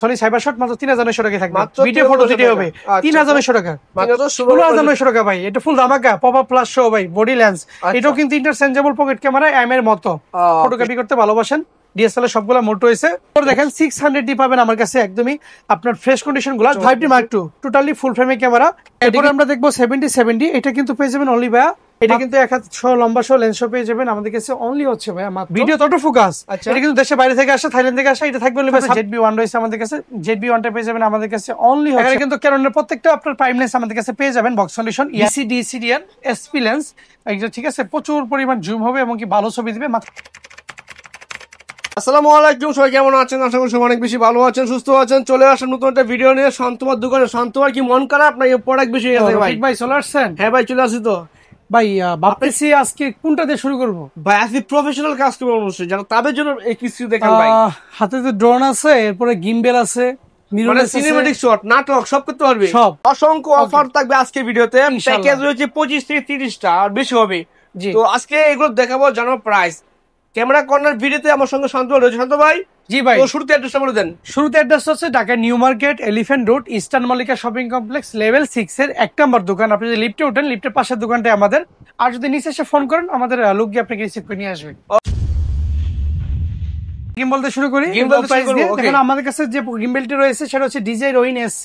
Sony cyber shot মাত্র 3900 টাকায় থাকবে। ভিডিও ফটো যেটা হবে 3900 টাকা, মাত্র 16900 টাকা ভাই। এটা ফুল ধামাকা, পপ আপ প্লাস শো ভাই, বডি লেন্স। এটাও কিন্তু ইন্টারচেঞ্জেবল পকেট ক্যামেরা, এম এর মতো। ফটোগ্রাফি করতে ভালোবাসেন, ডিএসএলআর সবগুলা মোটো হয়েছে। দেখেন 600 ডি পাবেন আমার কাছে একদমই আপনার ফ্রেশ কন্ডিশন গুলা। 5D Mark II টোটালি ফুল ফ্রেমের ক্যামেরা। এরপরে আমরা দেখবো 7070, এটা কিন্তু পেয়ে যাবেন অনলি ভাইয়া। এটা কিন্তু 1/100 লম্বা শো লেন্স শো পেয়ে যাবেন আমাদের কাছে অনলি হচ্ছে ভাইয়া মাত্র। ভিডিও অটো ফোকাস, এটা কিন্তু দেশের বাইরে থেকে আসে, থাইল্যান্ড থেকে আসে। এটা থাকবে অনলি ভাই ZB-1 রয়েছে আমাদের কাছে, ZB-1 টা পেয়ে যাবেন আমাদের কাছে অনলি। এখানে কিন্তু ক্যাননের প্রত্যেকটা আপনার প্রাইম লেন্স আমাদের কাছে পেয়ে যাবেন box condition, ECD-CDN SP lens. এইটা ঠিক আছে, প্রচুর পরিমাণ জুম হবে এবং কি ভালো ছবি দিবে। আসসালামু আলাইকুম, সবাই কেমন আছেন? আশা করি সবাই অনেক বেশি ভালো আছেন, সুস্থ আছেন। চলে আসেন নতুন একটা ভিডিও নিয়ে শান্তমার দোকানে। শান্তমার কি মন খারাপ না প্রোডাক্ট বেশি হয়ে গেছে? ভাই চলে আসছেন? হ্যাঁ ভাই চলে আসি তো ভাই। ভাবতেছি আজকে কোনটা দিয়ে শুরু করবো ভাই। আজকে প্রফেশনাল কাস্টমার অবশ্যই যেন তাদের জন্য এই কিছু দেখান ভাই। হাতে তো ড্রোন আছে, এরপরে গিম্বেল আছে, সিনেমেটিক শট, নাটক সব করতে পারবে। সব অসংখ্য অফার থাকবে আজকে ভিডিওতে। প্যাকেজ রয়েছে 25 থেকে 30টা, আর বেশি হবে। তো আজকে এগুলো দেখাবো, জানাবো প্রাইস। ক্যামেরা কর্নার ভিডিওতে আমার সঙ্গে শান্ত রয়েছে। শান্ত ভাই, জি ভাই, তো শুরুতে অ্যাড্রেসটা বলে দেন। শুরুতে অ্যাড্রেস হচ্ছে Dhaka new market, elephant road, eastern Mallika shopping complex, level 6 এর 1 নম্বর দোকান। আপনি যদি লিফটে ওঠেন, লিফটের পাশের দোকানটা আমাদের। আর যদি নিচে এসে ফোন করেন, আমাদের লোক গিয়ে আপনাকে রিসিভ করে নিয়ে আসবে। গিম্বল দিয়ে শুরু করি। দেখেন আমাদের কাছে যে গিম্বলটি রয়েছে সেটা হচ্ছে DJI Ronin SC।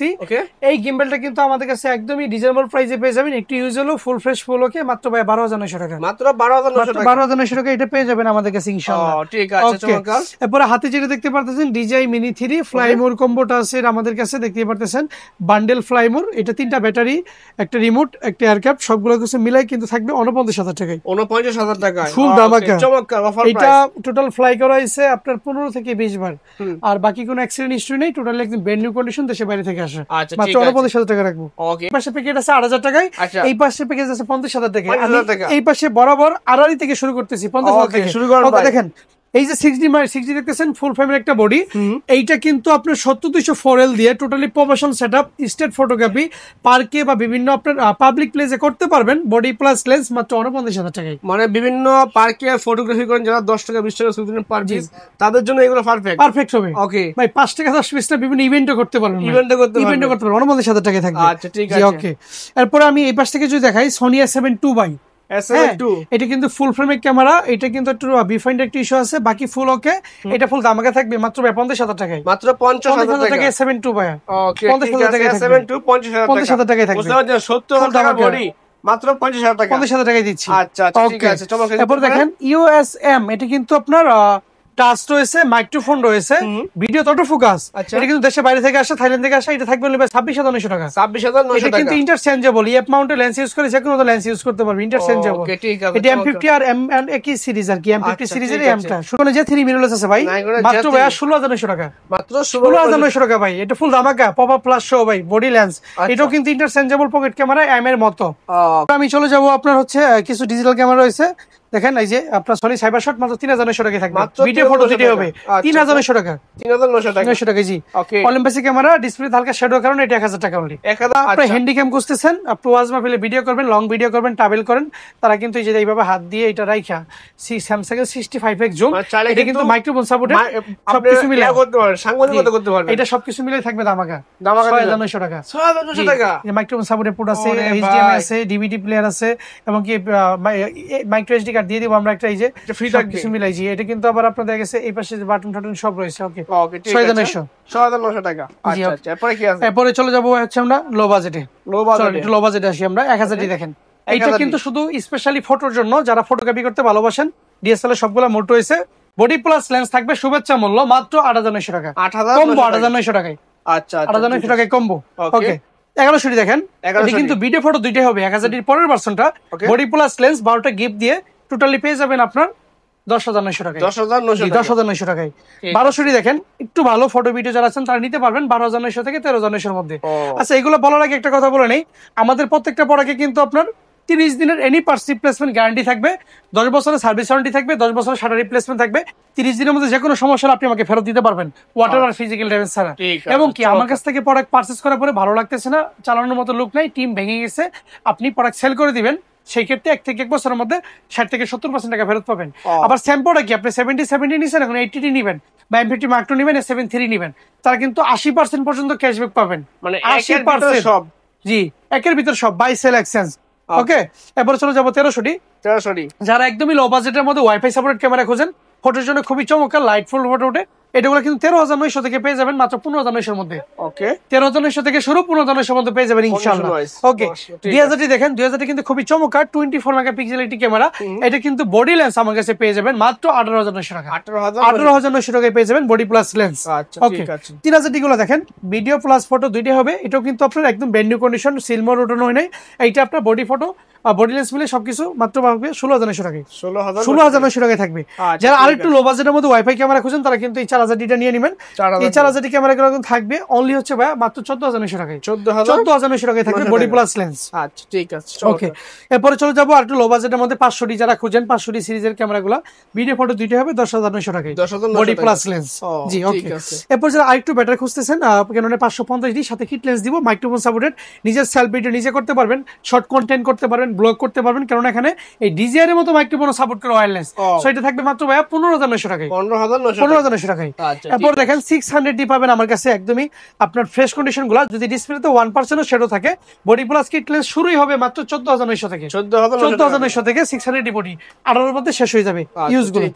এই গিম্বলটা কিন্তু আমাদের কাছে একদমই রিজনেবল প্রাইসে পেয়ে যাবেন। একটু ইউজ হলো, ফুল ফ্রেশ ফুল ওকে, মাত্র ভাই 12900 টাকা। মাত্র 12900 টাকা এটা পেয়ে যাবেন আমাদের কাছে ইনশাআল্লাহ। ঠিক আছে, চমৎকার। এরপর হাতে যেটা দেখতে পারতেছেন DJI Mini 3 ফ্লাইমোর কম্বোটা আছে আমাদের কাছে, দেখতে পারতেছেন বান্ডেল ফ্লাইমোর। এটা 3টা ব্যাটারি, একটা রিমোট, একটা এয়ারক্যাপ, সবগুলো কিছু মিলাই কিন্তু থাকবে 49000 টাকায়। 49000 টাকায় ফুল ধামাকা, চমৎকার অফার প্রাইস। এটা টোটাল ফ্লাই করা হয়েছে আপনার 15 থেকে 20 বার, আর বাকি কোনো অ্যাক্সিডেন্ট হিস্ট্রি নেই। টোটালি একদম ব্র্যান্ড নিউ কন্ডিশন, দেশে বাইরে থেকে আসে। মাত্র 49000 টাকা রাখবো। এই পাশে প্যাকেজ আছে 8000 টাকায়, এই পাশে প্যাকেজ আছে 50000 টাকায়। এই পাশে বরাবর আড়াই থেকে শুরু করতেছি, 50000 থেকে শুরু করেন। দেখেন এই যে 60 দেখতেছেন, ফুল ফ্রেমের একটা বডি। এইটা কিন্তু আপনার 70200 4L দিয়ে totally professional setup, state photography, পার্কে বা বিভিন্ন আপনার পাবলিক প্লেসে করতে পারবেন। বডি প্লাস লেন্স মাত্র 49000 টাকায়। মানে বিভিন্ন পার্কে ফটোগ্রাফি করেন যারা 10 টাকা 20 টাকা সুদিন পার পিস, তাদের জন্য এগুলো পারফেক্ট হবে। ওকে ভাই, 5 টাকা 10 পিসটা বিভিন্ন ইভেন্টও করতে পারবেন। 49000 টাকায় থাকবে। আচ্ছা ঠিক আছে, ওকে। এরপর আমি এই পাশ থেকে যদি দেখাই Sony A7 II ভাই, এটা কিন্তু ফুল ফ্রেমের ক্যামেরা। এটা কিন্তু একটু বিফাইন্ড একটা ইস্যু আছে, বাকি ফুল ওকে। এটা ফুল দামাকা থাকবে মাত্র 50000 টাকায়। মাত্র 50000 টাকা A7 II ভাই। ওকে 50000 টাকা A7 II 50000 টাকায় থাকবে। বুঝতে পারছেন, 70000 টাকা বডি মাত্র 50000 টাকা। 50000 টাকায় দিচ্ছি। আচ্ছা ঠিক আছে, চমৎকার। এরপর দেখেন USM, এটা কিন্তু আপনার টাচ রয়েছে, মাইক্রোফোন রয়েছে, ভিডিও অটো ফোকাস। এটা কিন্তু দেশের বাইরে থেকে আসে, থাইল্যান্ড থেকে আসে। এটা থাকবে 26900 টাকা। 26900 টাকা। এটা কিন্তু interchangeable, F mounted lens use করে যে কোনো লেন্স ইউজ করতে পারবে, ইন্টারচেঞ্জেবল। ওকে ঠিক আছে। এটা M50 আর M1 একই সিরিজ আর কি, M50 সিরিজের এমটা। শুনে যে 3 মিররলেস আছে ভাই, মাত্র ভাই 16900 টাকা। মাত্র 16900 টাকা ভাই। এটা ফুল ধামাকা, পপ আপ প্লাস শো ভাই, বডি লেন্স। এটাও কিন্তু ইন্টারচেঞ্জেবল পকেট ক্যামেরা, এম এর মতো। আমি চলে যাব আপনার হচ্ছে কিছু ডিজিটাল ক্যামেরা রয়েছে। দেখেন এই যে আপনার সনি সাইবার শট মাত্র 3900 টাকায় থাকবে। ভিডিও ফটো যেটা হবে 3900 টাকা। 3900 টাকা জি। অলিম্পাসি ক্যামেরা, ডিসপ্লে হালকা শ্যাডো কারণে এটা 1000 টাকা অনলি। আপনি হ্যান্ডিক্যাম করতেছেন, আপনি ওয়াজ মাহফিলে ভিডিও করবেন, লং ভিডিও করবেন, ট্রাভেল করেন, তারা কিন্তু এই যে এইভাবে হাত দিয়ে এটা রাইখা স্যামসাং এর 65x জুম, এটা কিন্তু মাইক্রোফোন সাপোর্টেড, সবকিছু মিলে করতে পারবেন, সাংবাদিকতা করতে পারবেন। এটা সবকিছু মিলে থাকবে দামাকা 6900 টাকা। 6900 টাকা। এই মাইক্রোফোন সাপোর্টেড পোর্ট আছে, HDMI আছে, DVD প্লেয়ার আছে, এবং কি মাইক্রো SD কার্ড দিয়ে দিব আমরা একটা, এই যে ফ্রি থাকবে কিছু মিলাই জি। এটা কিন্তু আবার আপনাদের কাছে এই পাশে যে বাটন টাটন সব রয়েছে। ওকে ওকে ঠিক আছে, 6900 টাকা। আচ্ছা আচ্ছা, এরপর কি আছে? এরপর চলে যাব হচ্ছে আমরা লো বাজেটে। লো বাজেটে আসি আমরা 1000 দেখেন। এইটা কিন্তু শুধু স্পেশালি ফটোর জন্য, যারা ফটোগ্রাফি করতে ভালোবাসেন। DSLR সবগুলা মোটো হয়েছে, বডি প্লাস লেন্স থাকবে, শুভেচ্ছা মূল্য মাত্র 8900 টাকা। কম্বো 8900 টাকায়। আচ্ছা 8900 টাকায় কম্বো। ওকে 1100 দেখেন। এটা কিন্তু ভিডিও ফটো দুইটাই হবে। 1000 এর পরের ভার্সনটা বডি প্লাস লেন্স 12টা গিফট দিয়ে টোটালি পেয়ে যাবেন আপনার 10900 টাকায়। 10900 টাকায়। 1200 দেখেন। একটু ভালো ফটো ভিডিও যারা আছেন তারা নিতে পারবেন 12900 থেকে 13900 মধ্যে। আচ্ছা, এগুলো বলার আগে একটা কথা বলে নেই, আমাদের প্রত্যেকটা প্রোডাক্টে কিন্তু আপনার 30 দিনের এনি পার্টস রিপ্লেসমেন্ট গ্যারান্টি থাকবে, 10 বছরের সার্ভিস ওয়ারেন্টি থাকবে, 10 বছরের শাটার রিপ্লেসমেন্ট থাকবে। 30 দিনের মধ্যে যে কোনো সমস্যা আপনি আমাকে ফেরত দিতে পারবেন, ওয়াটার আর ফিজিক্যাল ড্যামেজ ছাড়া। এবং কি আমার কাছ থেকে প্রোডাক্ট পারচেজ করার পরে ভালো লাগতেছে না, চালানোর মতো লোক নাই, টিম ভেঙে গেছে, আপনি প্রোডাক্ট সেল করে দিবেন, সেই ক্ষেত্রে 1 থেকে 1 বছরের মধ্যে 60 থেকে 70% টাকা ফেরত পাবেন। আবার স্যাম্পলটা কি, আপনি 70 নিছেন, এখন 80 নিবেন বা M50 Mark II নিবেন, S7 III নিবেন, তারা কিন্তু 80% পর্যন্ত ক্যাশব্যাক পাবেন। মানে 80% সব, জি একের ভিতর সব, বাই সেল এক্সচেঞ্জ। ওকে, এরপরে চলে যাবো 1300 যারা একদমই লো বাজেটের মধ্যে ওয়াইফাই সাপোর্টেড ক্যামেরা খোঁজেন, ফটোর জন্য খুবই চমৎকার লাইটফুল ফটো ওঠে, এটাগুলো কিন্তু 13,900 থেকে পেয়ে যাবেন মাত্র 15,900 মধ্যে। ওকে, 13,900 থেকে শুরু, 15,900 মধ্যে পেয়ে যাবেন ইনশাআল্লাহ। ওকে, 2000 দেখেন, 2000 কিন্তু খুবই চমৎকার 24 মেগাপিক্সেল একটি ক্যামেরা। এটা কিন্তু বডি লেন্স আমার কাছে পেয়ে যাবেন মাত্র 18,900 টাকা। 18,900 টাকায় পেয়ে যাবেন বডি প্লাস লেন্স। ওকে, 3000 গুলো দেখেন, ভিডিও প্লাস ফটো দুইটাই হবে। এটাও কিন্তু আপনার একদম ব্র্যান্ড নিউ কন্ডিশন, সিলভার ওঠানো হয় নাই। এইটা আপনার বডি ফটো বডি লেন্স মিলে সবকিছু মাত্র পাবে 16,900 টাকায়। 16,900 টাকায় থাকবে। যারা আরেকটু লো বাজেটের মধ্যে ওয়াইফাই ক্যামেরা খুঁজেন তারা কিন্তু এই 4000 নিয়ে নেবেন। এই 4000 ক্যামেরা গুলো থাকবে অনলি হচ্ছে ভাই মাত্র 14,900 টাকায়। 14,900 টাকায় থাকবে বডি প্লাস লেন্স। আচ্ছা ঠিক আছে। ওকে, এরপরে চলে যাবো আরেকটু লো বাজেটের মধ্যে 500 যারা খুঁজেন, 500 সিরিজের ক্যামেরাগুলো ভিডিও ফটো দুইটা হবে 10,900 টাকায় বডি প্লাস লেন্স। জি ওকে, এরপর যারা আরেকটু বেটার খুঁজতেছেন, ক্যাননের 550 সাথে কিট লেন্স দিব, মাইক্রোফোন সাপোর্টেড, নিজের সেলফি ভিডিও নিজে করতে পারবেন, শর্ট কন্টেন্ট করতে পারবেন, ব্লগ করতে পারবেন, কারণ এখানে এই ডিজিআর এর মতো মাইক্রোফোন সাপোর্ট করে ওয়্যারলেস। সো এটা থাকবে মাত্র ভাইয়া 15,900 টাকায়। 15,900 টাকায়। এরপর দেখেন 600 পাবেন আমার কাছে একদমই আপনার ফ্রেশ কন্ডিশন গুলা, যদি ডিসপ্লেতে 1% শ্যাডো থাকে, বডি প্লাস কিট লেন্স শুরুই হবে মাত্র 14,900 থেকে। 14,900 থেকে 600 বডি 18 মধ্যে শেষ হয়ে যাবে ইউজ গুলো।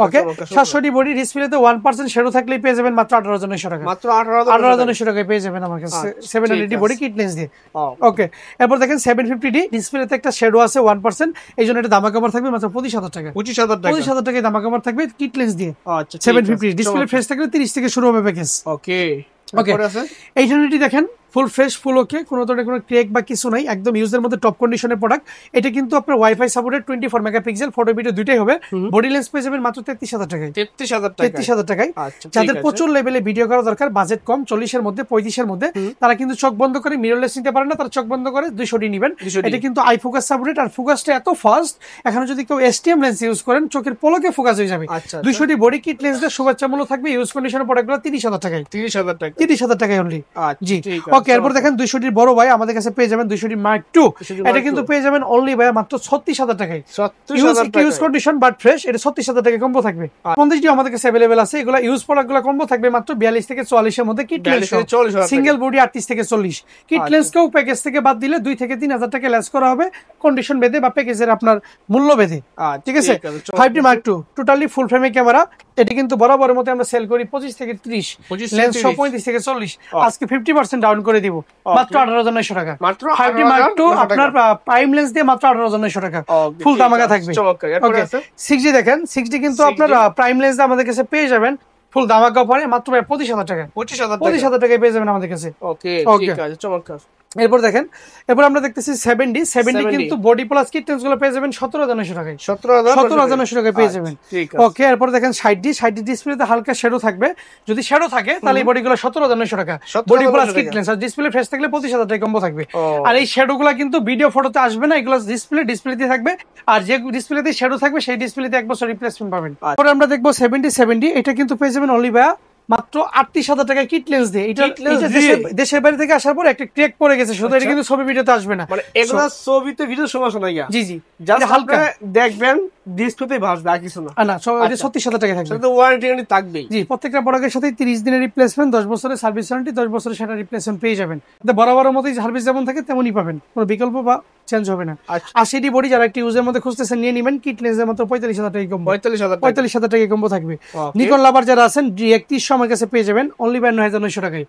ওকে, 700 বডি ডিসপ্লেতে 1% শ্যাডো থাকলেই পেয়ে যাবেন মাত্র 18,900 টাকা। মাত্র 18,900 টাকায় পেয়ে যাবেন আমার কাছে 700 বডি কিট লেন্স দিয়ে। ওকে, এরপর দেখেন 750D ডিসপ্লেতে একটা শ্যাডো আছে 1%, এই জন্য এটা দামা কভার থাকবে মাত্র 25,000 টাকা। 25,000 টাকায় দামা কভার থাকবে কিট লেন্স দিয়ে। আচ্ছা, 750 ডিসপ্লে ফ্রেশ থাকলে 30 থেকে শুরু হবে প্যাকেজ। ওকে, এই জন্যটি দেখেন ফুল ফ্রেশ, ফুল ওকে, কোনো ধরনের কোনো ক্র্যাক বা কিছু নাই, একদম ইউজের মধ্যে টপ কন্ডিশনের প্রোডাক্ট। এটা কিন্তু আপনার wifi supported 24 megapixel, photo video দুইটাই হবে। বডি লেন্স পেয়ে যাবেন মাত্র 33,000 টাকায়। 33,000 টাকায়। যাদের প্রচুর লেভেলে ভিডিও করা দরকার, বাজেট কম, 40-এর মধ্যে 35-এর মধ্যে, তারা কিন্তু চোখ বন্ধ করে মিররলেস নিতে পারেন না, তারা চোখ বন্ধ করে 200D নিবেন। এটা কিন্তু আই ফোকাস সাপোর্টেড, আর ফোকাসটা এত ফাস্ট, এখানে যদি কেউ এসটিএম লেন্স ইউজ করেন চোখের পলকে ফোকাস হয়ে যাবে। 200D বডি কিট লেন্স দিয়ে শুভেচ্ছামূলক থাকবে। ইউজ কন্ডিশনের প্রোডাক্টগুলো 30,000 টাকায়। 30,000 টাকায় অনলি। জি ওকে, এরপর দেখেন 200D বড় ভাই আমাদের কাছে পেয়ে যাবেন 200D Mark II। এটা কিন্তু পেয়ে যাবেন অনলি ভাই মাত্র 36,000 টাকায়। ইউজ কন্ডিশন বাট ফ্রেশ, এটা 36,000 টাকা কম্বো থাকবে। 50D আমাদের কাছে अवेलेबल আছে। এগুলা ইউজ প্রোডাক্টগুলো কম্বো থাকবে মাত্র 42 থেকে 44 এর মধ্যে। কিট লেন্স সিঙ্গেল বডি 38 থেকে 40। কিট লেন্স কেও প্যাকেজ থেকে বাদ দিলে 2 থেকে 3,000 টাকা লেস করা হবে কন্ডিশন বেঁধে বা প্যাকেজের আপনার মূল্য বেঁধে। ঠিক আছে, 5D Mark II টোটালি ফুল ফ্রেমের ক্যামেরা। এটা কিন্তু বরাবরের মতো আমরা সেল করি 25 থেকে 30, লেন্স 35 থেকে 40। আজকে 50% ডাউন করে দিব মাত্র 18,900 টাকা। মাত্র 5D Mark II আপনার প্রাইম লেন্স দিয়ে মাত্র 18,900 টাকা ফুল দামাকা থাকবে। ওকে, 6D দেখেন, 6D কিন্তু আপনার প্রাইম লেন্স দিয়ে আমাদের কাছে পেয়ে যাবেন ফুল দামাকা পরে মাত্র 25,000 টাকা। 25,000 টাকায় পেয়ে যাবেন আমাদের কাছে। ওকে, ঠিক আছে, চমৎকার। এরপর দেখেন, এরপর আমরা দেখতেছি 70 কিন্তু বডি প্লাস কিট লেন্স গুলো পেয়ে যাবেন 17,900 টাকায়। 17,900 টাকায় পেয়ে যাবেন। ওকে, এরপর দেখেন 60D ডিসপ্লেতে হালকা শ্যাডো থাকবে, যদি শ্যাডো থাকে তাহলে এই বডিগুলো 17,900 টাকা বডি প্লাস কিট লেন্স। আর ডিসপ্লে ফ্রেশ থাকলে 25,000 টাকা কম্বো থাকবে। আর এই শ্যাডো গুলা কিন্তু ভিডিও ফটোতে আসবে না, এগুলো ডিসপ্লেতে থাকবে। আর যে ডিসপ্লেতে শ্যাডো থাকবে সেই ডিসপ্লেতে 1 বছর রিপ্লেসমেন্ট পাবেন। তারপর আমরা দেখবো 70, এটা কিন্তু পেয়ে যাবেন অনলি ভাই মাত্র 38,000 টাকায় কিট লেন্স দিয়ে। এটা দেশের বাইরে থেকে আসার পর একটা ক্র্যাক পড়ে গেছে, শুধু এটা কিন্তু ছবি ভিডিওতে আসবে না। মানে এগুলো ছবিতে ভিডিও সমস্যা নাই। জি জাস্ট হালকা দেখবেন ডিসপ্লেতে ভাসবে, আর কিছু না। না, এটা 36,000 টাকা থাকবে। তো ওয়ারেন্টি থাকবে। জি, প্রত্যেকটা প্রোডাক্টের সাথে 30 দিনের রিপ্লেসমেন্ট, 10 বছরের সার্ভিস ওয়ারেন্টি, 10 বছরের সেটা রিপ্লেসমেন্ট পেয়ে যাবেন। বরাবরের মতোই সার্ভিস যেমন থাকে তেমনই পাবেন, কোনো বিকল্প বা চেঞ্জ হবে না। 80D বডি যারা একটা ইউজের মধ্যে খুঁজতেছেন নিয়ে নেবেন। কিট লেন্সের মতো 45,000 টাকা কম্বো। 45,000 টাকা কম্বো থাকবে। নিকন লাভার যারা আছেন D3100 আমার কাছে পেয়ে যাবেন অনলি 9,900 টাকায়।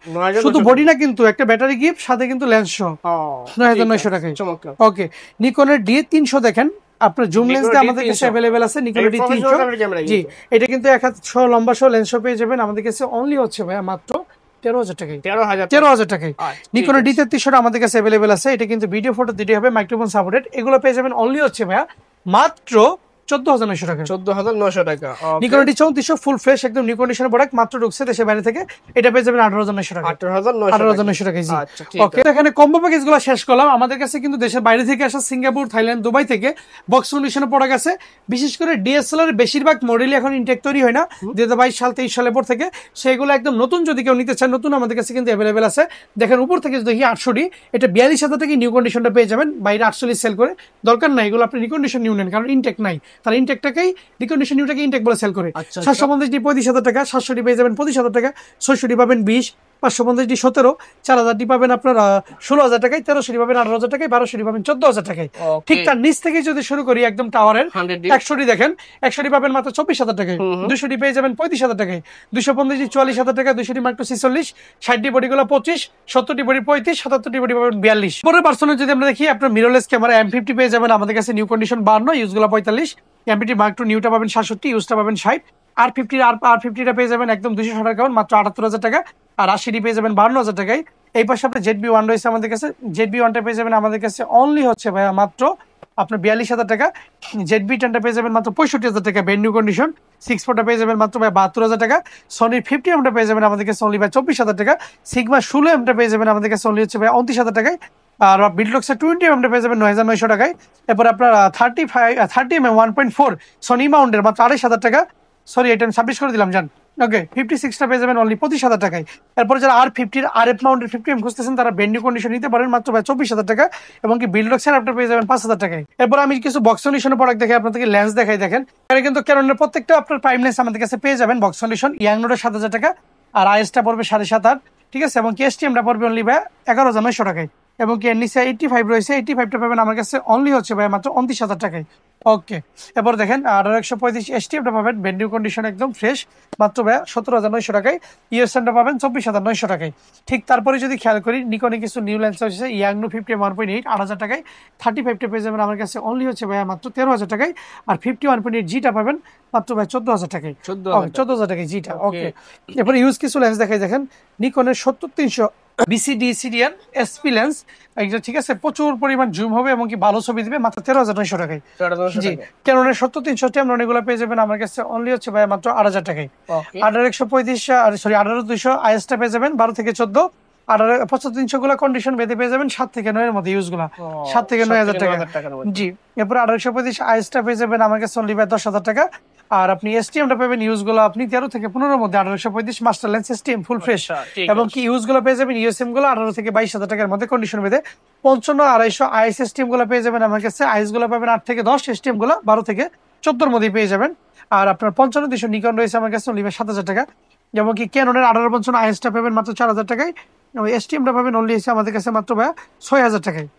শুধু বডি না কিন্তু একটা ব্যাটারি গিফট, সাথে কিন্তু লেন্স সহ 9,900 টাকায়। ওকে, নিকনের D300 দেখেন, আপনার জুম লেন্স দিয়ে আমাদের কাছে अवेलेबल আছে নিকনের D300। জি, এটা কিন্তু 1.5 লম্বা সহ লেন্স পেয়ে যাবেন আমাদের কাছে অনলি হচ্ছে ভাই মাত্র 13,000 টাকায়। 13,000 টাকায় নিকনের D3300 আমাদের কাছে अवेलेबल আছে। এটা কিন্তু ভিডিও ফটো দুটোই হবে, মাইক্রোফোন সাপোর্টেড। এগুলো পেয়ে যাবেন অনলি হচ্ছে ভাইয়া মাত্র 14,900 টাকা। 14,900 টাকা। নিকন ডি 3400 ফুল ফ্রেশ একদম নিউ কন্ডিশনের প্রোডাক্ট, মাত্র ঢুকছে দেশের বাইরে থেকে, এটা পেয়ে যাবেন 18,900 টাকা। 18,900 টাকা। জি ওকে, এখানে কম্বো প্যাকেজ গুলো শেষ করলাম। আমাদের কাছে কিন্তু দেশের বাইরে থেকে আসা সিঙ্গাপুর, থাইল্যান্ড, দুবাই থেকে বক্স কন্ডিশনের প্রোডাক্ট আছে। বিশেষ করে ডিএসএলআর বেশিরভাগ মডেলই এখন ইনটেক তৈরি হয় না 2022 সাল 23 সালের পর থেকে, সেগুলো একদম নতুন যদি কেউ নিতে চান, নতুন আমাদের কাছে কিন্তু অ্যাভেলেবেল আছে। দেখেন উপর থেকে দেখি 800D, এটা 42,000 টাকা নিউ কন্ডিশনটা পেয়ে যাবেন, বাইরে 48 সেল করে। দরকার নাই এগুলো, আপনি রিকন্ডিশন নিউ নেন, কারণ ইনটেক নাই, তাহলে ইনটেকটাকেই রিকন্ডিশন নিউটাকে ইনটেক বলে সেল করে। 750D 35,000 টাকা, 700D পেয়ে যাবেন 25,000 টাকা, 600D পাবেন 20, 550D 17, 4000D পাবেন আপনার 16,000 টাকায়, 1300D পাবেন 18,000 টাকায়, 1200D পাবেন 14,000 টাকায়। ঠিক তার নিচ থেকে যদি শুরু করি একদম টাওয়ারের 100D দেখেন, 100D পাবেন মাত্র 24,000 টাকায়, 200D পেয়ে যাবেন 35,000 টাকায়, 250D 44,000 টাকা, 200D মাত্র 46, 60D বডিগুলো 25, 70D body 35, 77D body পাবেন 42। পরের পার্সোনাল যদি আমরা দেখি, আপনার মিররলেস ক্যামেরা M50 পেয়ে যাবেন আমাদের কাছে নিউ কন্ডিশন 52, ইউজগুলো 45, M50 মার্ক টু নিউটা পাবেন 67, ইউজটা পাবেন 60, R50টা পেয়ে যাবেন একদম 260 টাকা মাত্র 78,000 টাকা, আর 80D পেয়ে যাবেন 52,000 টাকায়। এই পাশে আপনার ZB1 রয়েছে আমাদের কাছে, ZB1টা পেয়ে যাবেন আমাদের কাছে অনলি হচ্ছে ভাইয়া মাত্র আপনার 42,000 টাকা। ZB10টা পেয়ে যাবেন মাত্র 65,000 টাকা ব্র্যান্ড নিউ কন্ডিশন। 64টা পেয়ে যাবেন মাত্র ভাই 72,000 টাকা। সনির 50M পেয়ে যাবেন আমাদের কাছে অনলি ভাই 24,000 টাকা। সিগমা 16M পেয়ে যাবেন আমাদের কাছে অনলি হচ্ছে ভাই 29,000 টাকায়। আর বিল্ডলক্সের 20M পেয়ে যাবেন 9,900 টাকায়। এরপর আপনার 30mm 1.4 সনি মাউন্টের মাত্র 28,000 টাকা। সরি, এটা আমি 26 করে দিলাম জান। ওকে, 56টা পেয়ে যাবেন অনলি 25,000 টাকায়। এরপর যারা R50 RF মাউন্টের 50M খুঁজতেছেন তারা ব্র্যান্ড নিউ কন্ডিশন নিতে পারেন মাত্র ভাই 24,000 টাকা, এবং কি বিল্ডলক্সের আপনার পেয়ে যাবেন 5,000 টাকায়। এরপর আমি কিছু বক্স কন্ডিশনের প্রোডাক্ট দেখে আপনাদেরকে লেন্স দেখাই। দেখেন এখানে কিন্তু ক্যাননের প্রত্যেকটা আপনার প্রাইম লেন্স আমাদের কাছে পেয়ে যাবেন বক্স কন্ডিশন। ইয়াং নোটের 7,000 টাকা, আর আইএসটা পড়বে 7,500, ঠিক আছে, এবং কি STMটা পড়বে অনলি ভাই 11,900 টাকায়, এবং কি এর নিচে 85 রয়েছে, 85টা পাবেন আমার কাছে অনলি হচ্ছে ভাই মাত্র 29,000 টাকায়। ওকে, এরপর দেখেন 135 STMটা পাবেন ব্র্যান্ড নিউ কন্ডিশন একদম ফ্রেশ মাত্র ভাই 17,900 টাকায়। ইউএসএনটা পাবেন 24,900 টাকায়। ঠিক তারপরে যদি খেয়াল করি নিকনে কিছু নিউ লেন্স হচ্ছে ইয়াংনো 50 1.8 8,000 টাকায়। 35টা পেয়ে যাবেন আমার কাছে অনলি হচ্ছে ভাই মাত্র 13,000 টাকায়, আর 51.8 জিটা পাবেন মাত্র ভাই 14,000 টাকায়। 14,000 টাকায় জিটা। ওকে, এরপরে ইউজ কিছু লেন্স দেখাই। দেখেন নিকনের 70-300 BCD CDN SP লেন্স, এটা ঠিক আছে, প্রচুর পরিমাণ জুম হবে এবং কি ভালো ছবি দিবে মাত্র 13,900 টাকায়। জি, ক্যাননের 70-300 ট্যামরন এগুলো পেয়ে যাবেন আমার কাছে অনলি হচ্ছে ভাই মাত্র 8,000 টাকায়। 18-135 আইএসটা পেয়ে যাবেন 12 থেকে 14, আর 75-300 গুলা কন্ডিশন বেঁধে পেয়ে যাবেন 7 থেকে 9 এর মধ্যে ইউজ গুলা 7 থেকে 9,000 টাকা। জি, এরপর 18-135 আইএসটা পেয়ে যাবেন আমার কাছে অনলি ভাই 10,000 টাকা, আর আপনি STMটা পাবেন ইউজ গুলো আপনি 13 থেকে 15 এর মধ্যে 18-135 master lens STM full fresh, এবং কি ইউজ গুলো পেয়ে যাবেন USM গুলো 18 থেকে 22,000 টাকার মধ্যে কন্ডিশন বেঁধে। 55-250 আইএস STM গুলো পেয়ে যাবেন আমার কাছে, আইএস গুলো পাবেন 8 থেকে 10, STM গুলো 12 থেকে 14 এর মধ্যে পেয়ে যাবেন। আর আপনার 55-200 নিকন রয়েছে আমার কাছে অনলি 7,000 টাকা, যেমন কি ক্যাননের 18-55 আইএসটা পাবেন মাত্র 4,000 টাকায়, STMটা পাবেন অনলি আমাদের কাছে মাত্র 6,000 টাকায়,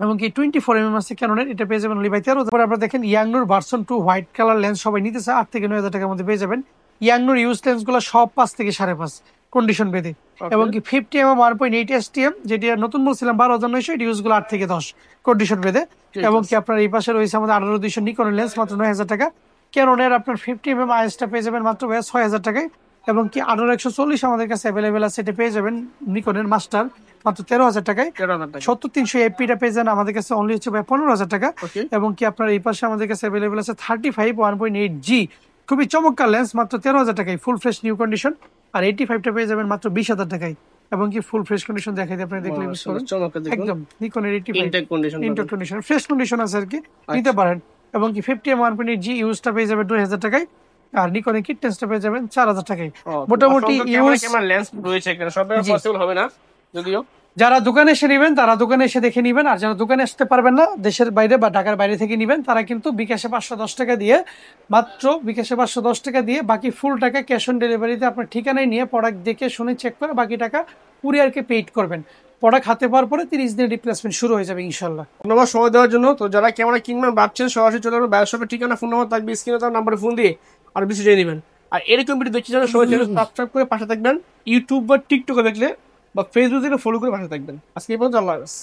এবং কি 24mm আছে ক্যাননের, এটা পেয়ে যাবেন অনলি বাই 13,000। পরে আপনারা দেখেন ইয়াংনুর ভার্সন 2 হোয়াইট কালার লেন্স সবাই নিতেছে 8 থেকে 9,000 টাকার মধ্যে পেয়ে যাবেন। ইয়াংনুর ইউজ লেন্স গুলো সব 5 থেকে 5.5 কন্ডিশন বেঁধে, এবং কি 50mm 1.8 STM যেটা নতুন বলছিলাম 12,900, এটা ইউজ গুলো 8 থেকে 10 কন্ডিশন বেঁধে, এবং কি আপনার এই পাশে রয়েছে আমাদের 18-200 নিকনের লেন্স মাত্র 9,000 টাকা। ক্যাননের আপনার 50mm আইএসটা পেয়ে যাবেন মাত্র 6,000 টাকায়, এবং কি 18-140 আমাদের কাছে অ্যাভেলেবেল আছে, এটা পেয়ে যাবেন নিকনের মাস্টার মাত্র 13,000 টাকায়। 70-300 এপিটা পেয়ে যান আমাদের কাছে অনলি হচ্ছে 15,000 টাকা, এবং কি আপনার এই পাশে আমাদের কাছে অ্যাভেলেবেল আছে 35 1.8G খুবই চমৎকার লেন্স মাত্র 13,000 টাকায় ফুল ফ্রেশ নিউ কন্ডিশন, আর 85টা পেয়ে যাবেন মাত্র 20,000 টাকায়, এবং কি ফুল ফ্রেশ কন্ডিশন দেখাই দিই আপনি দেখলে একদম নিকনের 85 ইনটেক কন্ডিশন ফ্রেশ কন্ডিশন আছে আর কি, নিতে পারেন। এবং কি 50mm 1.8G ইউজটা পেয়ে যাবেন 2,000 টাকায়, আর নিকনের কিট টেন্সটা পেয়ে যাবেন 4,000 টাকায়। মোটামুটি ইউজ লেন্স রয়েছে, এখানে সব পসিবল হবে না যদিও। যারা দোকানে এসে নেবেন তারা দোকানে এসে দেখে নেবেন, আর যারা দোকানে আসতে পারবেন না দেশের বাইরে বা ঢাকার বাইরে থেকে নেবেন তারা কিন্তু বিকাশে 510 টাকা দিয়ে, মাত্র বিকাশে 510 টাকা দিয়ে বাকি ফুল টাকা ক্যাশ অন ডেলিভারিতে আপনার ঠিকানায় নিয়ে প্রোডাক্ট দেখে শুনে চেক করে বাকি টাকা কুরিয়ারকে পেইড করবেন। প্রোডাক্ট হাতে পাওয়ার পরে 30 দিনের রিপ্লেসমেন্ট শুরু হয়ে যাবে ইনশাল্লাহ। ধন্যবাদ সময় দেওয়ার জন্য। তো যারা ক্যামেরা কিনবেন ভাবছেন সরাসরি চলে যাবেন বায়োর শপের ঠিকানা, ফোন নাম্বার থাকবে স্ক্রিনে, তার নাম্বারে ফোন দিয়ে আর বেশি জেনে নেবেন। আর এরকম ভিডিও দেখতে চাইলে সবাই চ্যানেল সাবস্ক্রাইব করে পাশে থাকবেন, ইউটিউব বা টিকটকে দেখলে বা ফেসবুক থেকে ফলো করে পাশে থাকবেন। আজকে এই পর্যন্ত, আল্লাহ হাফেজ।